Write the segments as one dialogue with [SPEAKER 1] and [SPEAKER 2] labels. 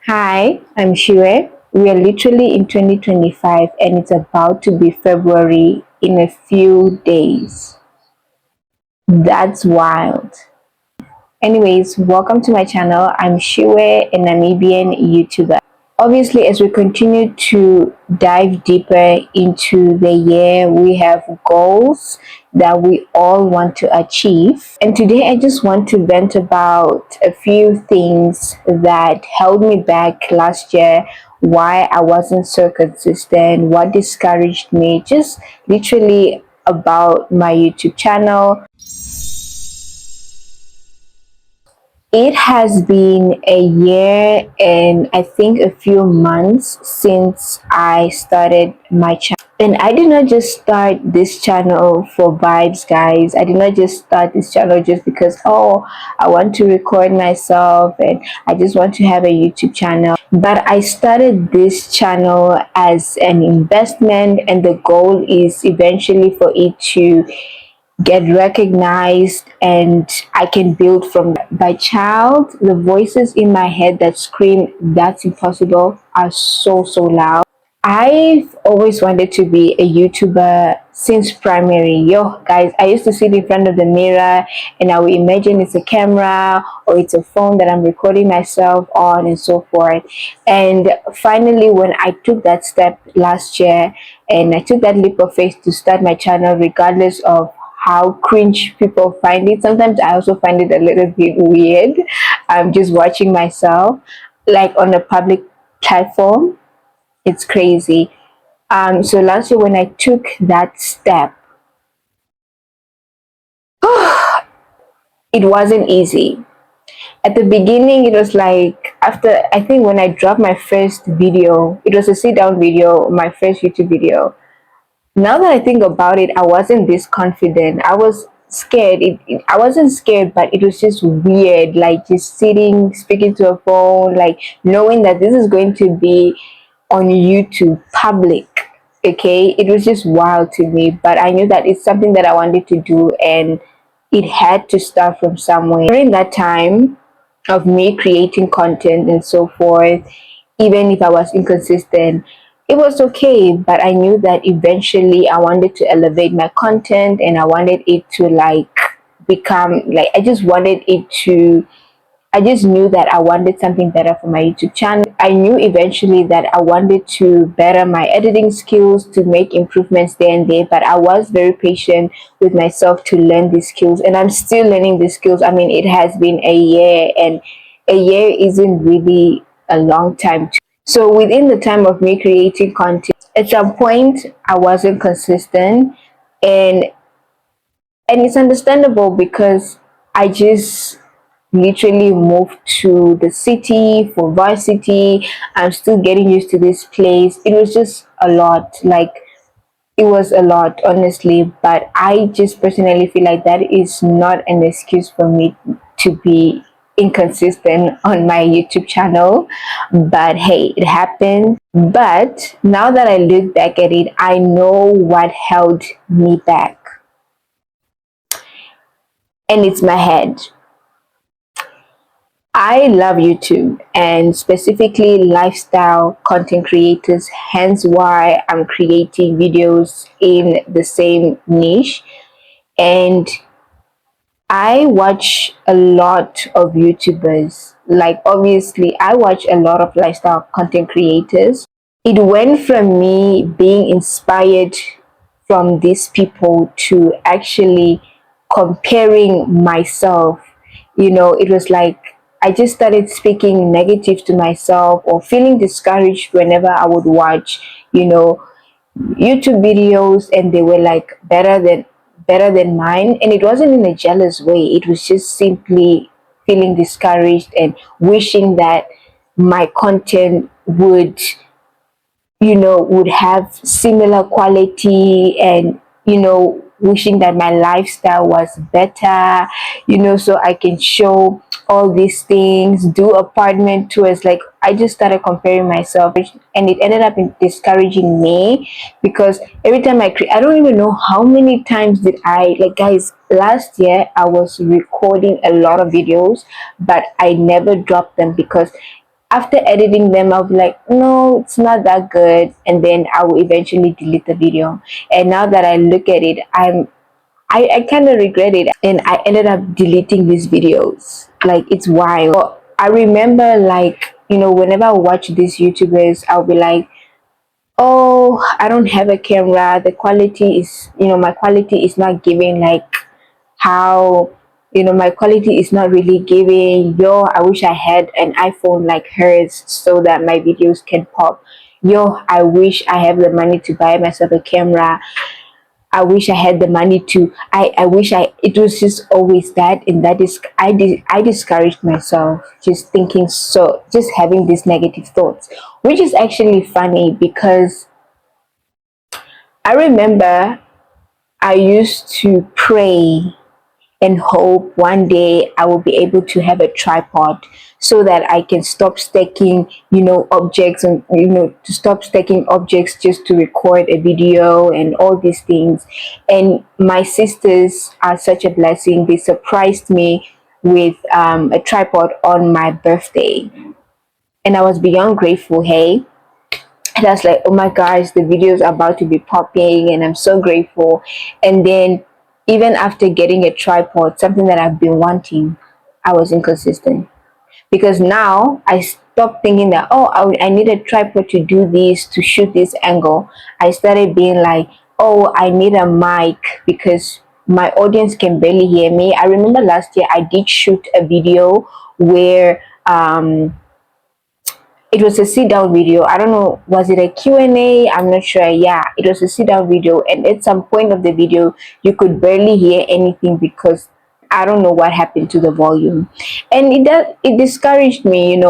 [SPEAKER 1] Hi, I'm Shire. We are literally in 2025 and it's about to be February in a few days. That's wild. Anyways, welcome to my channel. I'm Shiwe, a Namibian YouTuber. Obviously, as we continue to dive deeper into the year, we have goals that we all want to achieve. And today, I just want to vent about a few things that held me back last year, why I wasn't so consistent, what discouraged me, just literally about my YouTube channel. It has been a year and I think a few months since I started my channel. And I did not just start this channel for vibes, guys. I did not just start this channel just because, oh, I want to record myself and I just want to have a YouTube channel. But I started this channel as an investment, and the goal is eventually for it to get recognized and I can build from that. By child, the voices in my head that scream that's impossible are so loud. I've always wanted to be a YouTuber since primary. Yo, guys, I used to sit in front of the mirror and I would imagine it's a camera or it's a phone that I'm recording myself on and so forth. And finally, when I took that step last year and I took that leap of faith to start my channel, regardless of how cringe people find it. Sometimes I also find it a little bit weird. I'm just watching myself like on a public platform. It's crazy. So last year when I took that step, it wasn't easy. At the beginning, it was like after I think when I dropped my first video, it was a sit down video, my first YouTube video. Now that I think about it, I wasn't this confident. I was scared. I wasn't scared, but it was just weird, like just sitting, speaking to a phone, like knowing that this is going to be on YouTube, public. Okay, it was just wild to me, but I knew that it's something that I wanted to do, and it had to start from somewhere. During that time of me creating content and so forth, even if I was inconsistent, it was okay. But I knew that eventually I wanted to elevate my content and I wanted it to like become like I just knew that I wanted something better for my YouTube channel. I knew eventually that I wanted to better my editing skills, to make improvements there and there, but I was very patient with myself to learn these skills, and I'm still learning these skills. I mean, it has been a year, and a year isn't really a long time. So within the time of me creating content, at some point I wasn't consistent, and it's understandable because I just literally moved to the city for varsity. I'm still getting used to this place. It was just a lot. Like it was a lot, honestly. But I just personally feel like that is not an excuse for me to be inconsistent on my YouTube channel. But hey, it happened. But now that I look back at it, I know what held me back. And it's my head. I love YouTube and specifically lifestyle content creators, hence why I'm creating videos in the same niche. And I watch a lot of YouTubers. Like, obviously, I watch a lot of lifestyle content creators. It went from me being inspired from these people to actually comparing myself. It was like I just started speaking negative to myself or feeling discouraged whenever I would watch, YouTube videos, and they were like better than mine, and it wasn't in a jealous way. It was just simply feeling discouraged and wishing that my content would have similar quality, and wishing that my lifestyle was better, so I can show all these things, do apartment tours. Like I just started comparing myself, and it ended up in discouraging me because every time I don't even know how many times did I, like, guys, last year I was recording a lot of videos, but I never dropped them because after editing them, I'll be like, no, it's not that good, and then I will eventually delete the video. And now that I look at it, I kind of regret it, and I ended up deleting these videos. Like, it's wild. I remember, like, whenever I watch these YouTubers, I'll be like, oh, I don't have a camera. The quality is, my quality is not giving like how, my quality is not really giving. Yo, I wish I had an iPhone like hers so that my videos can pop. Yo, I wish I have the money to buy myself a camera. I wish I had the money to. I wish it was just always that, and that is I discouraged myself just thinking, so just having these negative thoughts, which is actually funny because I remember I used to pray and hope one day I will be able to have a tripod so that I can stop stacking, objects, and to stop stacking objects just to record a video and all these things. And my sisters are such a blessing. They surprised me with a tripod on my birthday, and I was beyond grateful. Hey, and I was like, oh my gosh, the videos are about to be popping, and I'm so grateful. And then, even after getting a tripod, something that I've been wanting, I was inconsistent. Because now I stopped thinking that, oh, I need a tripod to do this, to shoot this angle. I started being like, oh, I need a mic because my audience can barely hear me. I remember last year I did shoot a video where it was a sit down video. I don't know, was it a Q&A? I'm not sure. Yeah, it was a sit down video, and at some point of the video you could barely hear anything because I don't know what happened to the volume. And it discouraged me,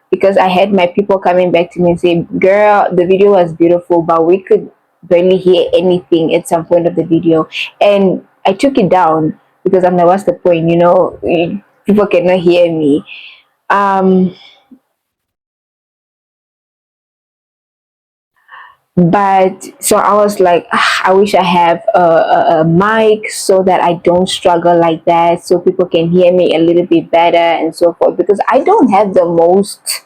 [SPEAKER 1] because I had my people coming back to me and say, girl, the video was beautiful, but we could barely hear anything at some point of the video. And I took it down because I'm like, what's the point, people cannot hear me. But so I was like, "Ah, I wish I have a mic so that I don't struggle like that, so people can hear me a little bit better and so forth, because I don't have the most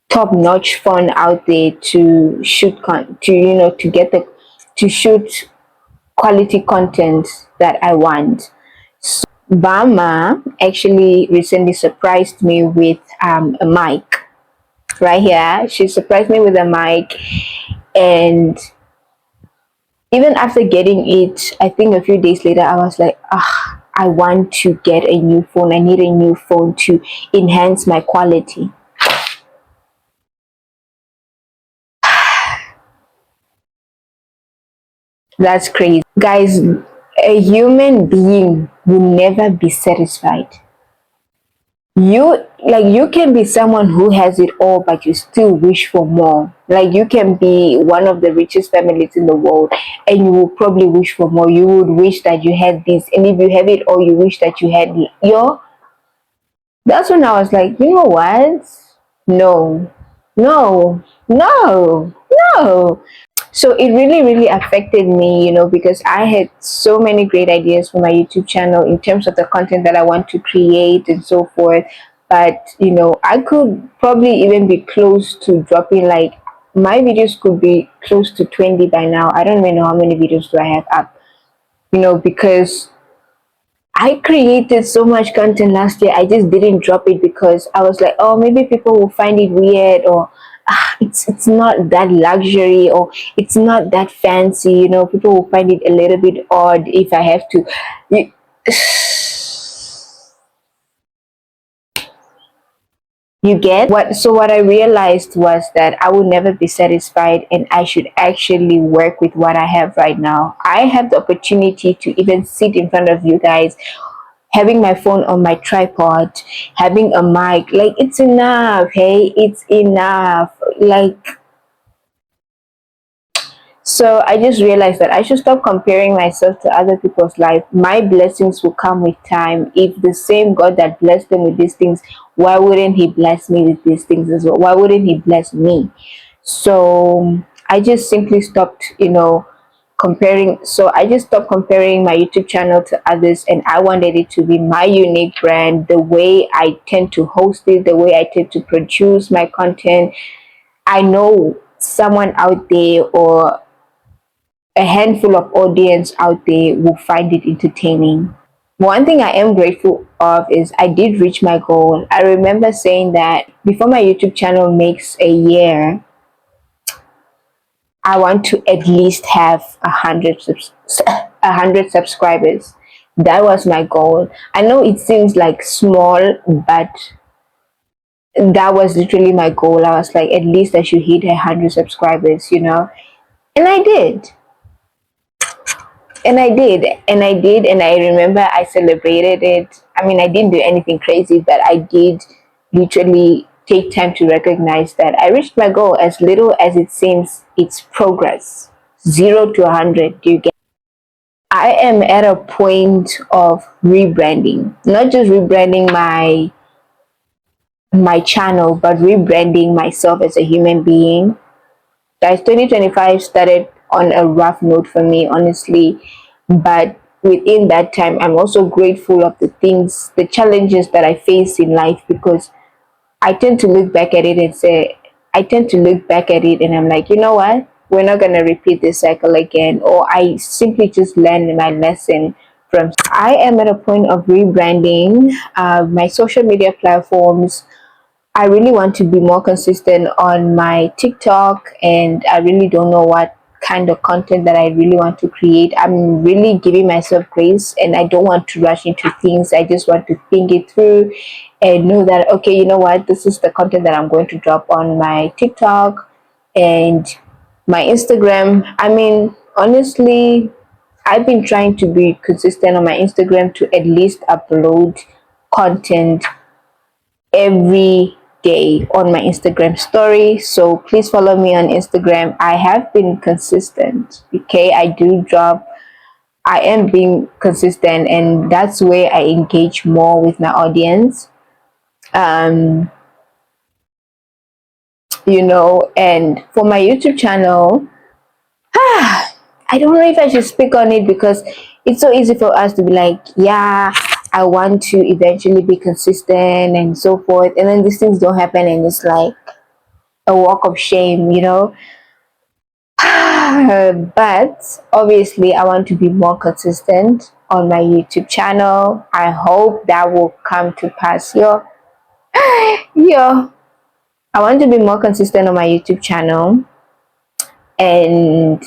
[SPEAKER 1] top notch phone out there to shoot to to get the to shoot quality content that I want." Bama actually recently surprised me with a mic right here. She surprised me with a mic, and even after getting it, I think a few days later, I was like, ah, I want to get a new phone. I need a new phone to enhance my quality. That's crazy. Guys, a human being will never be satisfied. You can be someone who has it all, but you still wish for more. Like, you can be one of the richest families in the world, and you will probably wish for more. You would wish that you had this, and if you have it all, you wish that you had your. That's when I was like, you know what? No, no, no, no. So it really, really affected me, because I had so many great ideas for my YouTube channel in terms of the content that I want to create and so forth. But, I could probably even be close to dropping, like, my videos could be close to 20 by now. I don't even know how many videos do I have up, because I created so much content last year. I just didn't drop it because I was like, oh, maybe people will find it weird, or it's not that luxury, or it's not that fancy. People will find it a little bit odd if I have to. You, you get what? So what I realized was that I will never be satisfied, and I should actually work with what I have right now. I have the opportunity to even sit in front of you guys, having my phone on my tripod, having a mic. Like, it's enough. Hey, it's enough. Like, so I just realized that I should stop comparing myself to other people's life. My blessings will come with time. If the same God that blessed them with these things, why wouldn't he bless me with these things as well? Why wouldn't he bless me? So I just simply stopped, comparing, so I just stopped comparing my YouTube channel to others, and I wanted it to be my unique brand, the way I tend to host it, the way I tend to produce my content. I know someone out there, or a handful of audience out there, will find it entertaining. One thing I am grateful of is I did reach my goal. I remember saying that before my YouTube channel makes a year, I want to at least have 100 subscribers. That was my goal. I know it seems like small, but that was literally my goal. I was like, at least I should hit 100 subscribers. And I did. And I remember I celebrated it. I mean, I didn't do anything crazy, but I did literally take time to recognize that I reached my goal. As little as it seems, it's progress. 0 to 100. Do you get? I am at a point of rebranding, not just rebranding my channel, but rebranding myself as a human being. Guys, 2025 started on a rough note for me, honestly, but within that time, I'm also grateful of the things, the challenges that I face in life, because I tend to look back at it and say, I tend to look back at it and I'm like, you know what? We're not going to repeat this cycle again. Or I simply just learned my lesson from. I am at a point of rebranding my social media platforms. I really want to be more consistent on my TikTok, and I really don't know what kind of content that I really want to create. I'm really giving myself grace, and I don't want to rush into things. I just want to think it through and know that, okay, you know what, this is the content that I'm going to drop on my TikTok and my Instagram. I mean, honestly, I've been trying to be consistent on my Instagram to at least upload content every day on my Instagram story. So please follow me on Instagram. I have been consistent. Okay, I am being consistent, and that's where I engage more with my audience. Um, and for my YouTube channel, I don't know if I should speak on it, because it's so easy for us to be like, yeah, I want to eventually be consistent and so forth. And then these things don't happen, and it's like a walk of shame. But obviously, I want to be more consistent on my YouTube channel. I hope that will come to pass. Yo, I want to be more consistent on my YouTube channel, and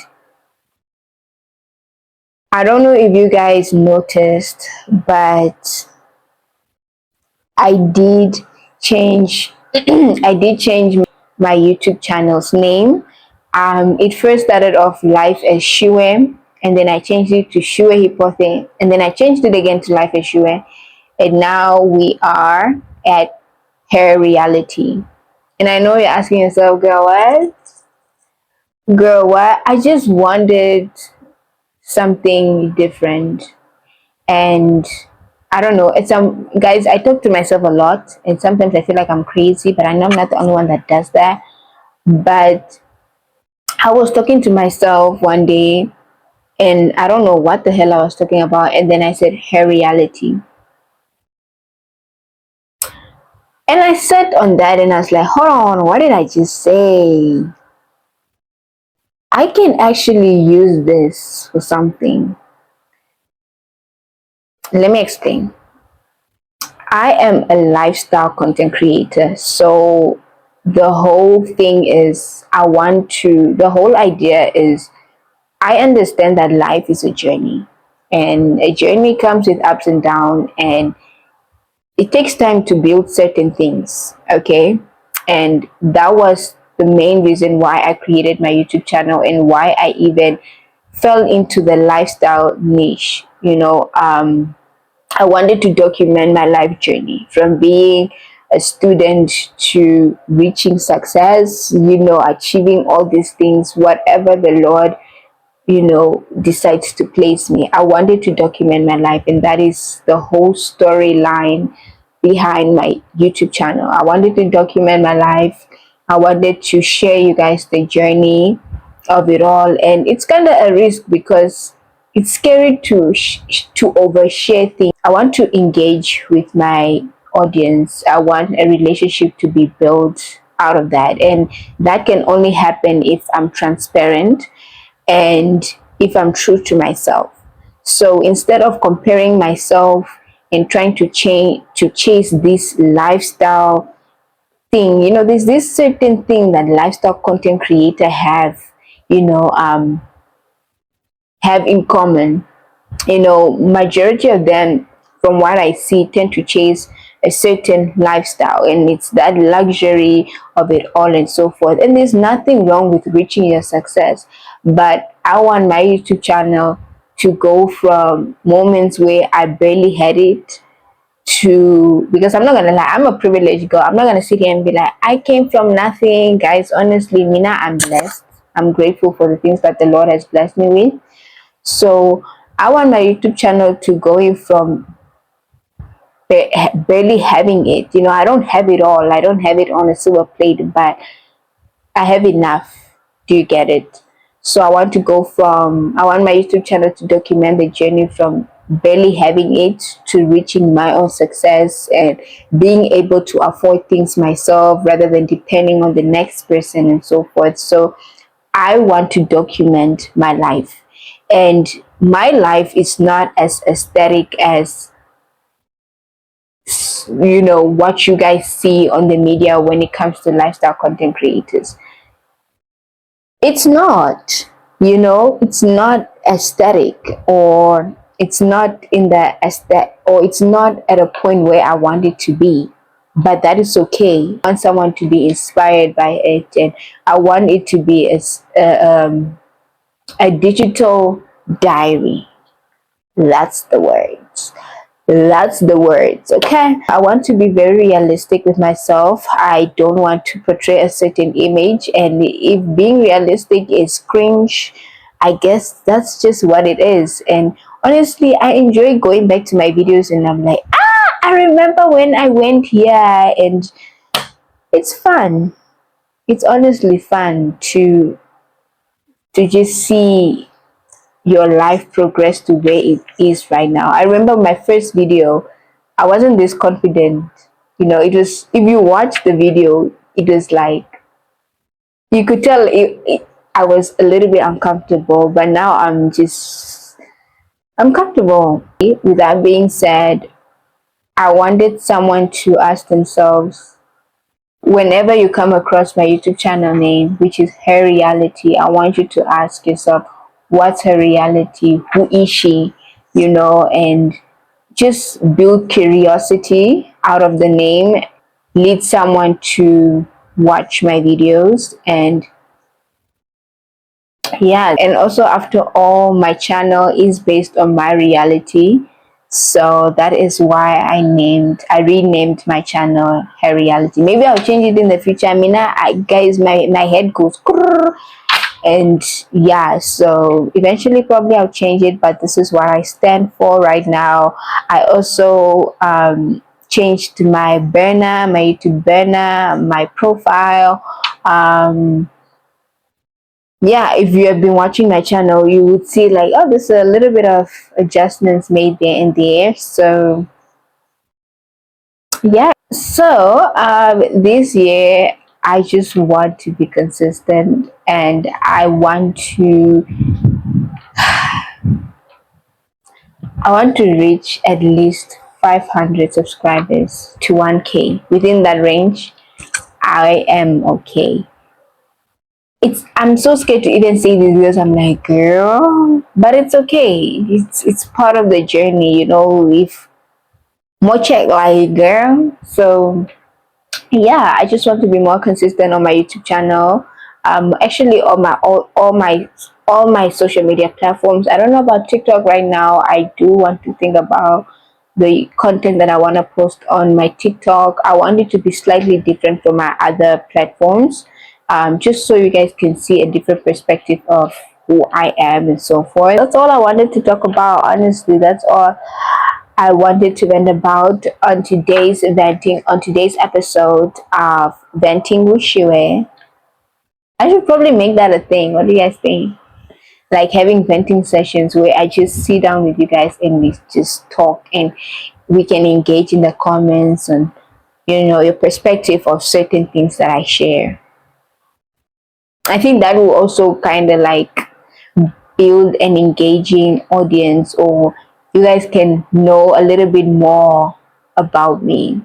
[SPEAKER 1] I don't know if you guys noticed, but I did change I did change my YouTube channel's name. It first started off Life as Shue, and then I changed it to Shue Hipothe, and then I changed it again to Life as Shue, and now we are at Her Reality. And I know you're asking yourself, girl, what? Girl, what? I just wanted something different. And I don't know, it's guys, I talk to myself a lot, and sometimes I feel like I'm crazy, but I know I'm not the only one that does that. But I was talking to myself one day, and I don't know what the hell I was talking about, and then I said Her Reality. And I sat on that and I was like, hold on, what did I just say? I can actually use this for something. Let me explain. I am a lifestyle content creator. So the whole thing is, the whole idea is, I understand that life is a journey, and a journey comes with ups and downs, and it takes time to build certain things. Okay. And that was the main reason why I created my YouTube channel, and why I even fell into the lifestyle niche. I wanted to document my life journey from being a student to reaching success, achieving all these things, whatever the Lord, decides to place me. I wanted to document my life, and that is the whole storyline behind my YouTube channel. I wanted to document my life. I wanted to share you guys the journey, of it all, and it's kind of a risk because it's scary to to overshare things. I want to engage with my audience. I want a relationship to be built out of that, and that can only happen if I'm transparent and if I'm true to myself. So instead of comparing myself and trying to chase this lifestyle thing, there's this certain thing that lifestyle content creator you know um have in common. Majority of them, from what I see, tend to chase a certain lifestyle, and it's that luxury of it all and so forth. And there's nothing wrong with reaching your success, but I want my YouTube channel to go from moments where I barely had it to, because I'm not gonna lie, I'm a privileged girl. I'm not gonna sit here and be like, I came from nothing. Guys, honestly, Mina, I'm blessed. I'm grateful for the things that the Lord has blessed me with. So I want my YouTube channel to go in from barely having it. I don't have it all. I don't have it on a silver plate, but I have enough. Do you get it? So I want my YouTube channel to document the journey from barely having it to reaching my own success and being able to afford things myself rather than depending on the next person and so forth. So I want to document my life. And my life is not as aesthetic as what you guys see on the media when it comes to lifestyle content creators. It's not, it's not aesthetic, or it's not in the aesthetic, or it's not at a point where I want it to be. But that is okay. I want someone to be inspired by it, and I want it to be a digital diary. That's the words. That's the words, okay? I want to be very realistic with myself. I don't want to portray a certain image, and if being realistic is cringe, I guess that's just what it is. And honestly, I enjoy going back to my videos and I'm like, I remember when I went here, and it's fun. It's honestly fun to just see your life progress to where it is right now. I remember my first video, I wasn't this confident. It was, if you watch the video, it was like, you could tell I was a little bit uncomfortable, but now I'm comfortable. With that being said, I wanted someone to ask themselves, whenever you come across my YouTube channel name, which is Her Reality, I want you to ask yourself, what's her reality? Who is she? And just build curiosity out of the name, lead someone to watch my videos. And yeah, and also, after all, my channel is based on my reality. So that is why I renamed my channel Her Reality. Maybe I'll change it in the future. I mean, guys, my head goes grrr, and yeah, so eventually probably I'll change it, but this is what I stand for right now. I also changed my YouTube burner, my profile. Yeah, if you have been watching my channel, you would see like, oh, there's a little bit of adjustments made there in there. So yeah, so this year I just want to be consistent, and I want to reach at least 500 subscribers to 1K. Within that range, I am okay. I'm so scared to even say these words. I'm like, girl, but it's okay. It's part of the journey, If more check like girl. So yeah, I just want to be more consistent on my YouTube channel. Actually, on all my social media platforms. I don't know about TikTok right now. I do want to think about the content that I want to post on my TikTok. I want it to be slightly different from my other platforms, just so you guys can see a different perspective of who I am and so forth. That's all I wanted to talk about. Honestly, that's all I wanted to vent about on today's episode of Venting with Shue. I should probably make that a thing. What do you guys think? Like having venting sessions where I just sit down with you guys and we just talk and we can engage in the comments and your perspective of certain things that I share. I think that will also kind of like build an engaging audience, or you guys can know a little bit more about me.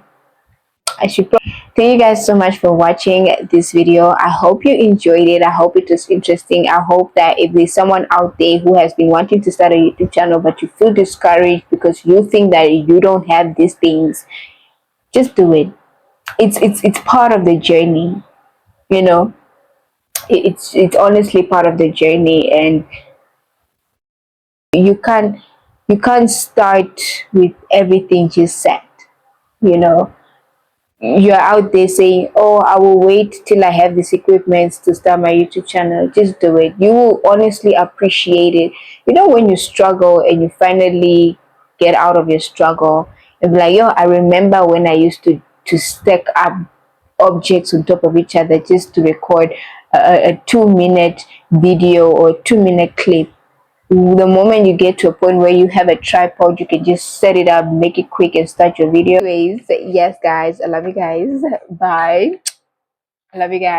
[SPEAKER 1] I should thank you guys so much for watching this video. I hope you enjoyed it. I hope it was interesting. I hope that if there's someone out there who has been wanting to start a YouTube channel but you feel discouraged because you think that you don't have these things, just do it. It's part of the journey, you know. It's honestly part of the journey, and you can't you can't start with everything just set, you know. You're out there saying, oh, I will wait till I have this equipment to start my YouTube channel. Just do it. You will honestly appreciate it. You know, when you struggle and you finally get out of your struggle and be like, yo, I remember when I used to stack up objects on top of each other just to record a 2 minute video or 2 minute clip. The moment you get to a point where you have a tripod, you can just set it up, make it quick, and start your video. Anyways, yes, guys, I love you guys. Bye. I love you guys.